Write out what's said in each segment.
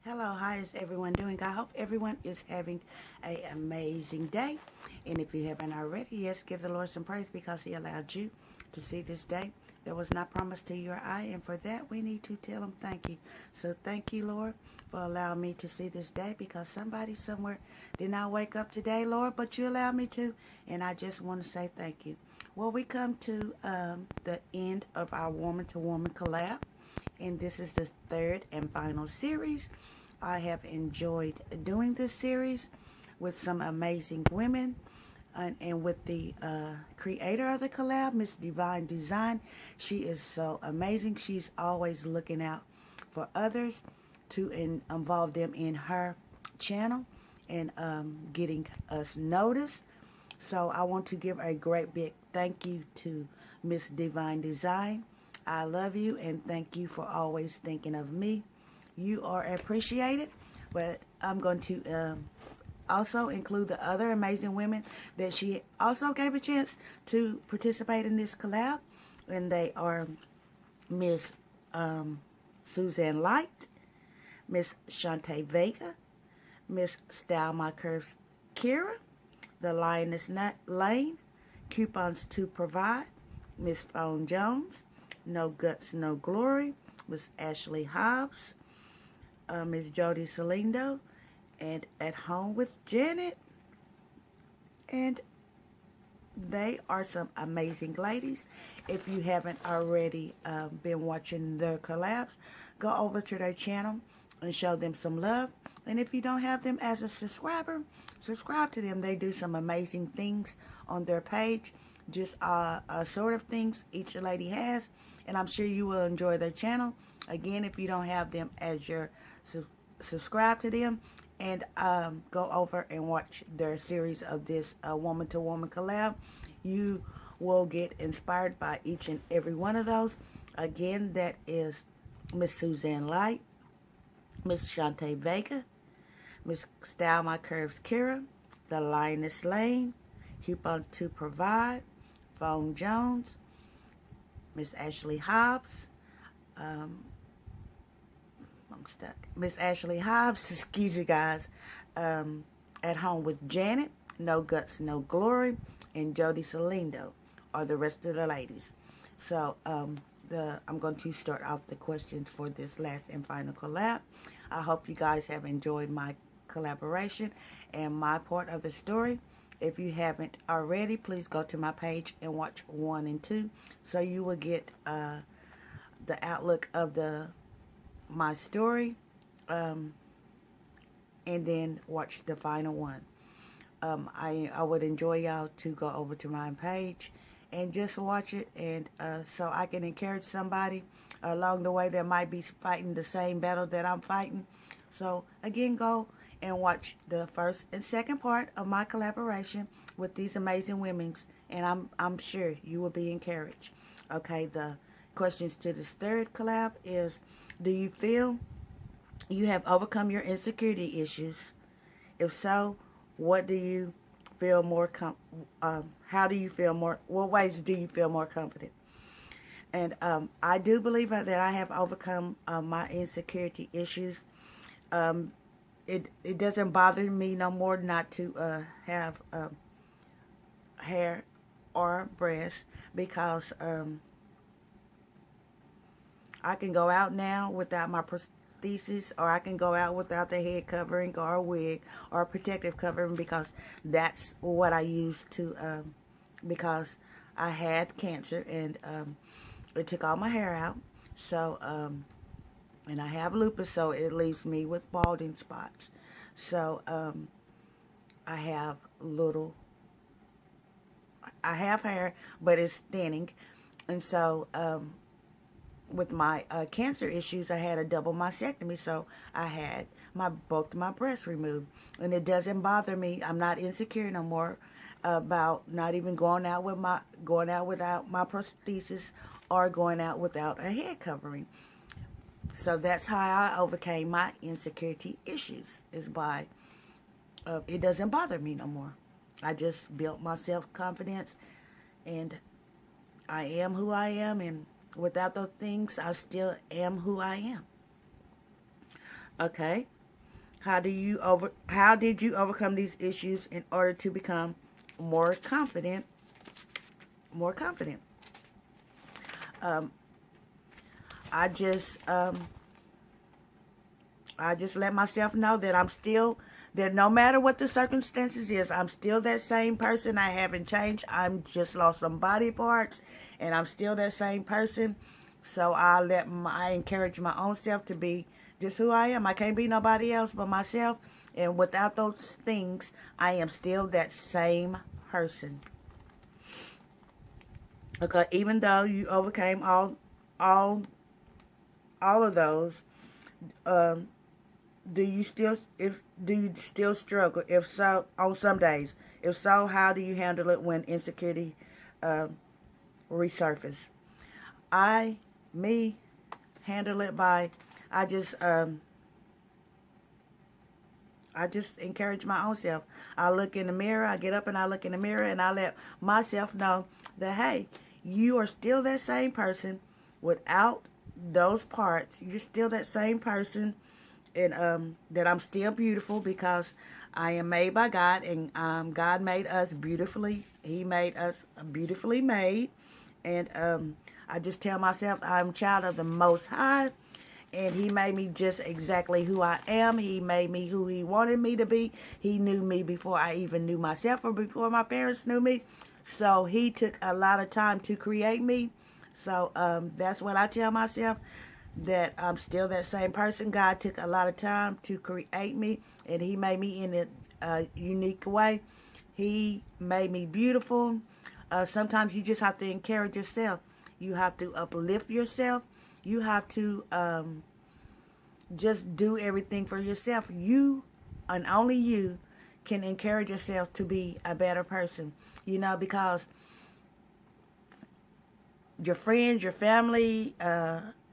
Hello, how is everyone doing? I hope everyone is having an amazing day. And if you haven't already, yes, give the Lord some praise because He allowed you to see this day that was not promised to you or I. And for that, we need to tell Him thank you. So thank you, Lord, for allowing me to see this day because somebody somewhere did not wake up today, Lord, but you allowed me to. And I just want to say thank you. Well, we come to the end of our Woman to Woman collab. And this is the third and final series. I have enjoyed doing this series with some amazing women and with the creator of the collab, Miss Deevine Deezine. She is so amazing. She's always looking out for others to involve them in her channel and getting us noticed. So I want to give a great big thank you to Miss Deevine Deezine. I love you and thank you for always thinking of me. You are appreciated, but I'm going to also include the other amazing women that she also gave a chance to participate in this collab. And they are Miss SUZANNE Light, Miss SHANTA VEGA, Miss STYLEMYKUVES Kira, the Lioness Lane, Coupons to Provide, Miss Phone Jones, No Guts, No Glory, Miss Ashley Hobbs, Miss JODI Salindo, and At Home with Janet. And they are some amazing ladies. If you haven't already been watching their collabs, go over to their channel and show them some love. And if you don't have them as a subscriber, subscribe to them. They do some amazing things on their page. Just sort of things each lady has. And I'm sure you will enjoy their channel. Again, if you don't have them as your subscribe to them. And go over and watch their series of this Woman to Woman collab. You will get inspired by each and every one of those. Again, that is Miss SUZANNE Light, Miss SHANTA VEGA, Miss STYLEMYKUVES Kira, the Lioness Lane, Coupons to Provide, Phone Jones, Miss Ashley Hobbs, I'm stuck. Miss Ashley Hobbs, excuse you guys, At Home with Janet, No Guts, No Glory, and JODI Salindo are the rest of the ladies. So I'm going to start off the questions for this last and final collab. I hope you guys have enjoyed my collaboration and my part of the story. If you haven't already, please go to my page and watch 1 and 2, so you will get the outlook of my story, and then watch the final one. I would enjoy y'all to go over to my page and just watch it, and so I can encourage somebody along the way that might be fighting the same battle that I'm fighting. So again, go and watch the first and second part of my collaboration with these amazing women, and I'm sure you will be encouraged. Okay, the questions to this third collab is, do you feel you have overcome your insecurity issues? If so, what do you feel more how do you feel more, what ways do you feel more confident? And I do believe that I have overcome my insecurity issues. It doesn't bother me no more not to have hair or breasts, because I can go out now without my prosthesis, or I can go out without the head covering or a wig or a protective covering, because that's what I used to, because I had cancer and it took all my hair out. So, and I have lupus, so it leaves me with balding spots. So, I have hair, but it's thinning. And so, with my cancer issues, I had a double mastectomy, so I had both my breasts removed. And it doesn't bother me. I'm not insecure no more about not even going out without my prosthesis or going out without a head covering. So that's how I overcame my insecurity issues, is by it doesn't bother me no more. I just built my self-confidence, and I am who I am, and without those things, I still am who I am. Okay, How did you overcome these issues in order to become more confident? More confident. I just let myself know that that no matter what the circumstances is, I'm still that same person. I haven't changed. I'm just lost some body parts, and I'm still that same person. So I encourage my own self to be just who I am. I can't be nobody else but myself. And without those things, I am still that same person. Okay, even though you overcame all of those, do you still struggle? If so, on some days. If so, how do you handle it when insecurity resurface? Me handle it by I just encourage my own self. I look in the mirror. I get up and I look in the mirror and I let myself know that, hey, you are still that same person without those parts. You're still that same person, and that I'm still beautiful because I am made by God, and God made us beautifully. He made us beautifully made, and I just tell myself I'm a child of the Most High, and He made me just exactly who I am. He made me who He wanted me to be. He knew me before I even knew myself or before my parents knew me. So He took a lot of time to create me. So that's what I tell myself, that I'm still that same person. God took a lot of time to create me, and He made me in a unique way. He made me beautiful. Sometimes you just have to encourage yourself. You have to uplift yourself. You have to just do everything for yourself. You, and only you, can encourage yourself to be a better person. You know, because your friends, your family,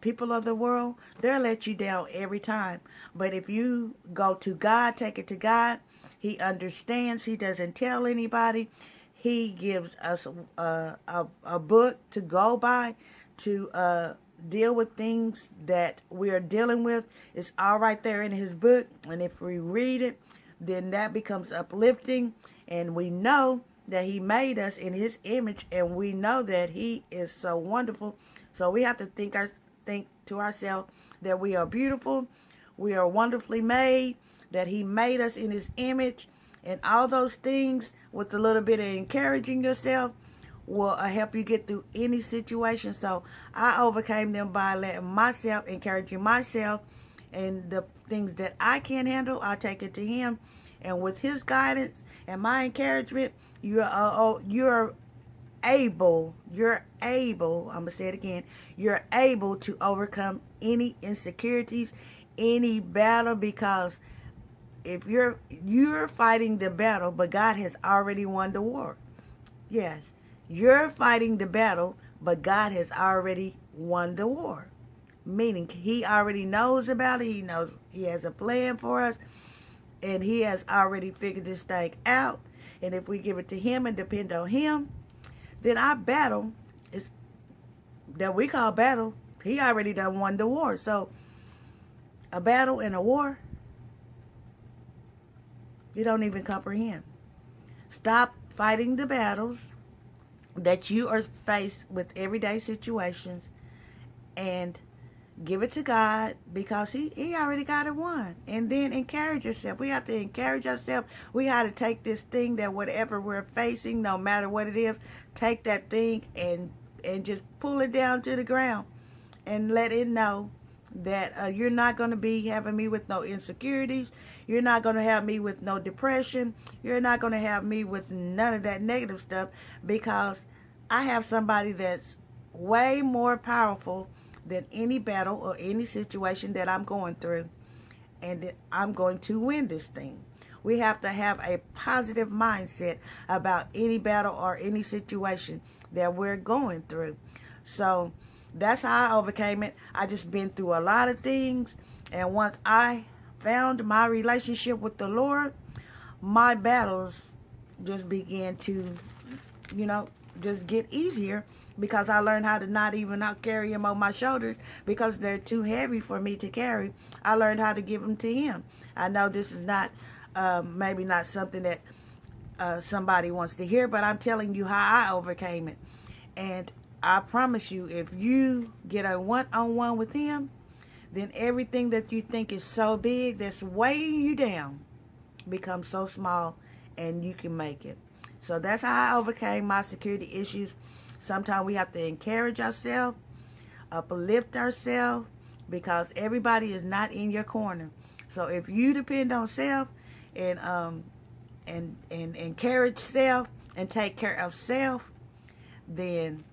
people of the world, they'll let you down every time. But if you go to God, take it to God, He understands. He doesn't tell anybody. He gives us a book to go by to deal with things that we are dealing with. It's all right there in His book. And if we read it, then that becomes uplifting. And we know that He made us in His image, and we know that He is so wonderful. So we have to think to ourselves that we are beautiful, we are wonderfully made, that He made us in His image, and all those things with a little bit of encouraging yourself will help you get through any situation. So I overcame them by letting myself, encouraging myself, and the things that I can't handle, I take it to Him, and with His guidance and my encouragement, you're able, I'm going to say it again, you're able to overcome any insecurities, any battle, because if you're fighting the battle, but God has already won the war. Yes, you're fighting the battle, but God has already won the war. Meaning He already knows about it. He knows He has a plan for us, and He has already figured this thing out. And if we give it to Him and depend on Him, then our battle is that we call battle, He already done won the war. So a battle and a war, you don't even comprehend. Stop fighting the battles that you are faced with everyday situations, and give it to God, because He already got it won. And then encourage yourself. We have to encourage ourselves. We have to take this thing, that whatever we're facing, no matter what it is, take that thing and just pull it down to the ground and let it know that you're not going to be having me with no insecurities. You're not going to have me with no depression. You're not going to have me with none of that negative stuff, because I have somebody that's way more powerful than any battle or any situation that I'm going through, and that I'm going to win this thing. We have to have a positive mindset about any battle or any situation that we're going through. So that's how I overcame it. I just been through a lot of things, and once I found my relationship with the Lord, my battles just began to, just get easier, because I learned how to not even not carry them on my shoulders because they're too heavy for me to carry. I learned how to give them to him. I know this is not maybe not something that somebody wants to hear, but I'm telling you how I overcame it. And I promise you, if you get a one-on-one with him, then everything that you think is so big that's weighing you down becomes so small, and you can make it. So that's how I overcame my security issues. Sometimes we have to encourage ourselves, uplift ourselves, because everybody is not in your corner. So if you depend on self and encourage self and take care of self, then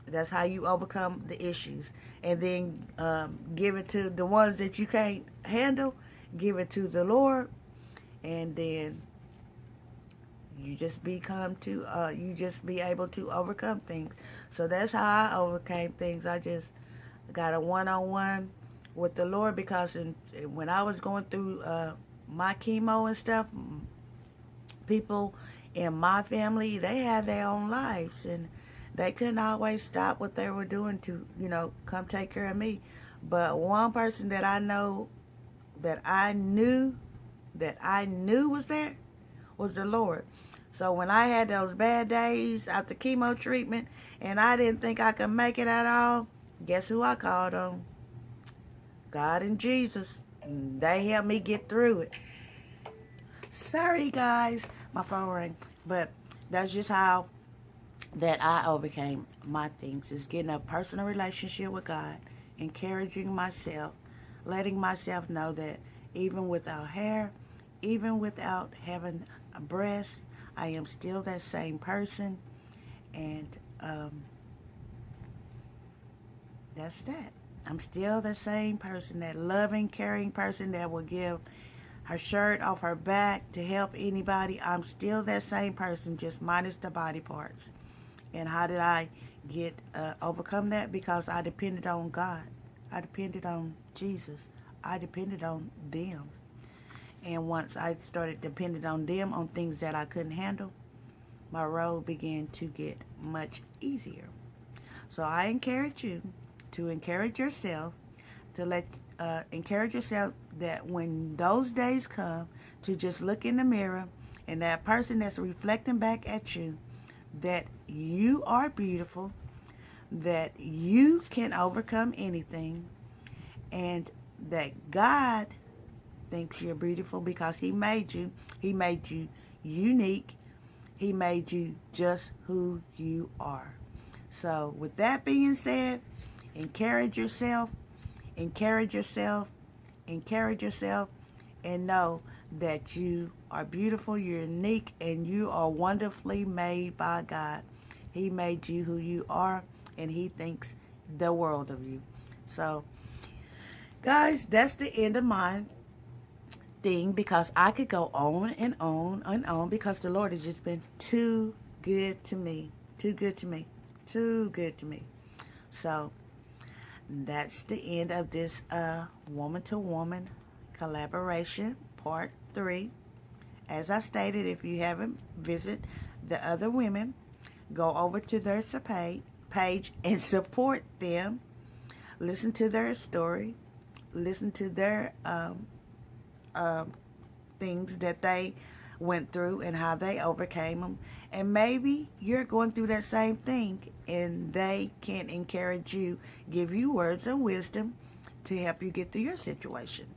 that's how you overcome the issues. And then give it to the ones that you can't handle, give it to the Lord, and then you just be able to overcome things. So that's how I overcame things. I just got a one-on-one with the Lord, because when I was going through my chemo and stuff, people in my family, they had their own lives, and they couldn't always stop what they were doing to, come take care of me. But one person that I know, that I knew was there, was the Lord. So when I had those bad days after chemo treatment, and I didn't think I could make it at all, guess who I called on? God and Jesus. They helped me get through it. Sorry, guys, my phone rang. But that's just how that I overcame my things, is getting a personal relationship with God, encouraging myself, letting myself know that even without hair, even without having a breast, I am still that same person. And that's that. I'm still the same person, that loving, caring person that will give her shirt off her back to help anybody. I'm still that same person, just minus the body parts. And how did I get overcome that? Because I depended on God. I depended on Jesus. I depended on them. And once I started depending on them on things that I couldn't handle, my road began to get much easier. So I encourage you to encourage yourself, to encourage yourself that when those days come, to just look in the mirror, and that person that's reflecting back at you, that you are beautiful, that you can overcome anything, and that God thinks you're beautiful because He made you. He made you unique. He made you just who you are. So with that being said, encourage yourself, encourage yourself, encourage yourself, and know that you are beautiful, you're unique, and you are wonderfully made by God. He made you who you are, and He thinks the world of you. So, guys, that's the end of my thing, because I could go on and on and on, because the Lord has just been too good to me. Too good to me. Too good to me. So, that's the end of this woman-to-woman collaboration, part 3. As I stated, if you haven't visited the other women, go over to their page and support them. Listen to their story. Listen to their things that they went through and how they overcame them. And maybe you're going through that same thing, and they can encourage you, give you words of wisdom to help you get through your situation.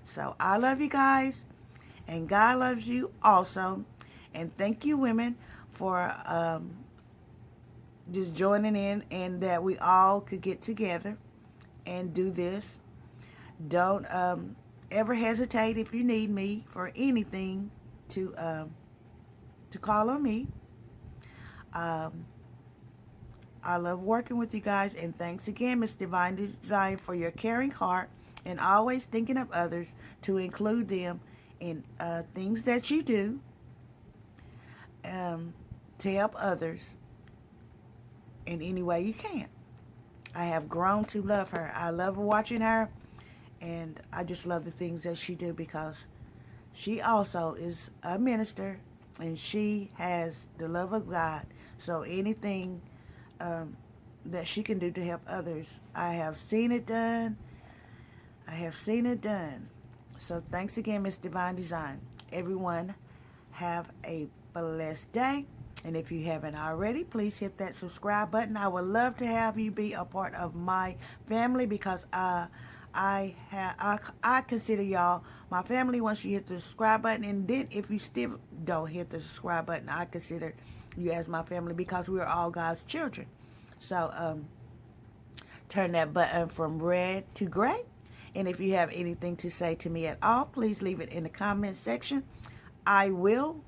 So I love you guys, and God loves you also. And thank you, women, for just joining in, and that we all could get together and do this. Don't ever hesitate, if you need me for anything, to call on me. I love working with you guys, and thanks again, Miss Deevine Deezine, for your caring heart and always thinking of others, to include them in things that you do to help others in any way you can. I have grown to love her. I love watching her, and I just love the things that she do, because she also is a minister, and she has the love of God. So anything that she can do to help others, I have seen it done. I have seen it done. So thanks again, Miss Deevine Deezine. Everyone have a blessed day. And if you haven't already, please hit that subscribe button. I would love to have you be a part of my family, because I consider y'all my family once you hit the subscribe button. And then if you still don't hit the subscribe button, I consider you as my family, because we are all God's children. So turn that button from red to gray. And if you have anything to say to me at all, please leave it in the comment section. I will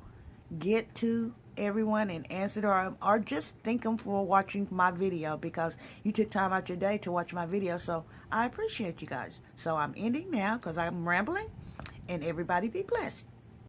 get to everyone and answer it, or just thank them for watching my video, because you took time out your day to watch my video. So I appreciate you guys. So I'm ending now because I'm rambling, and everybody be blessed.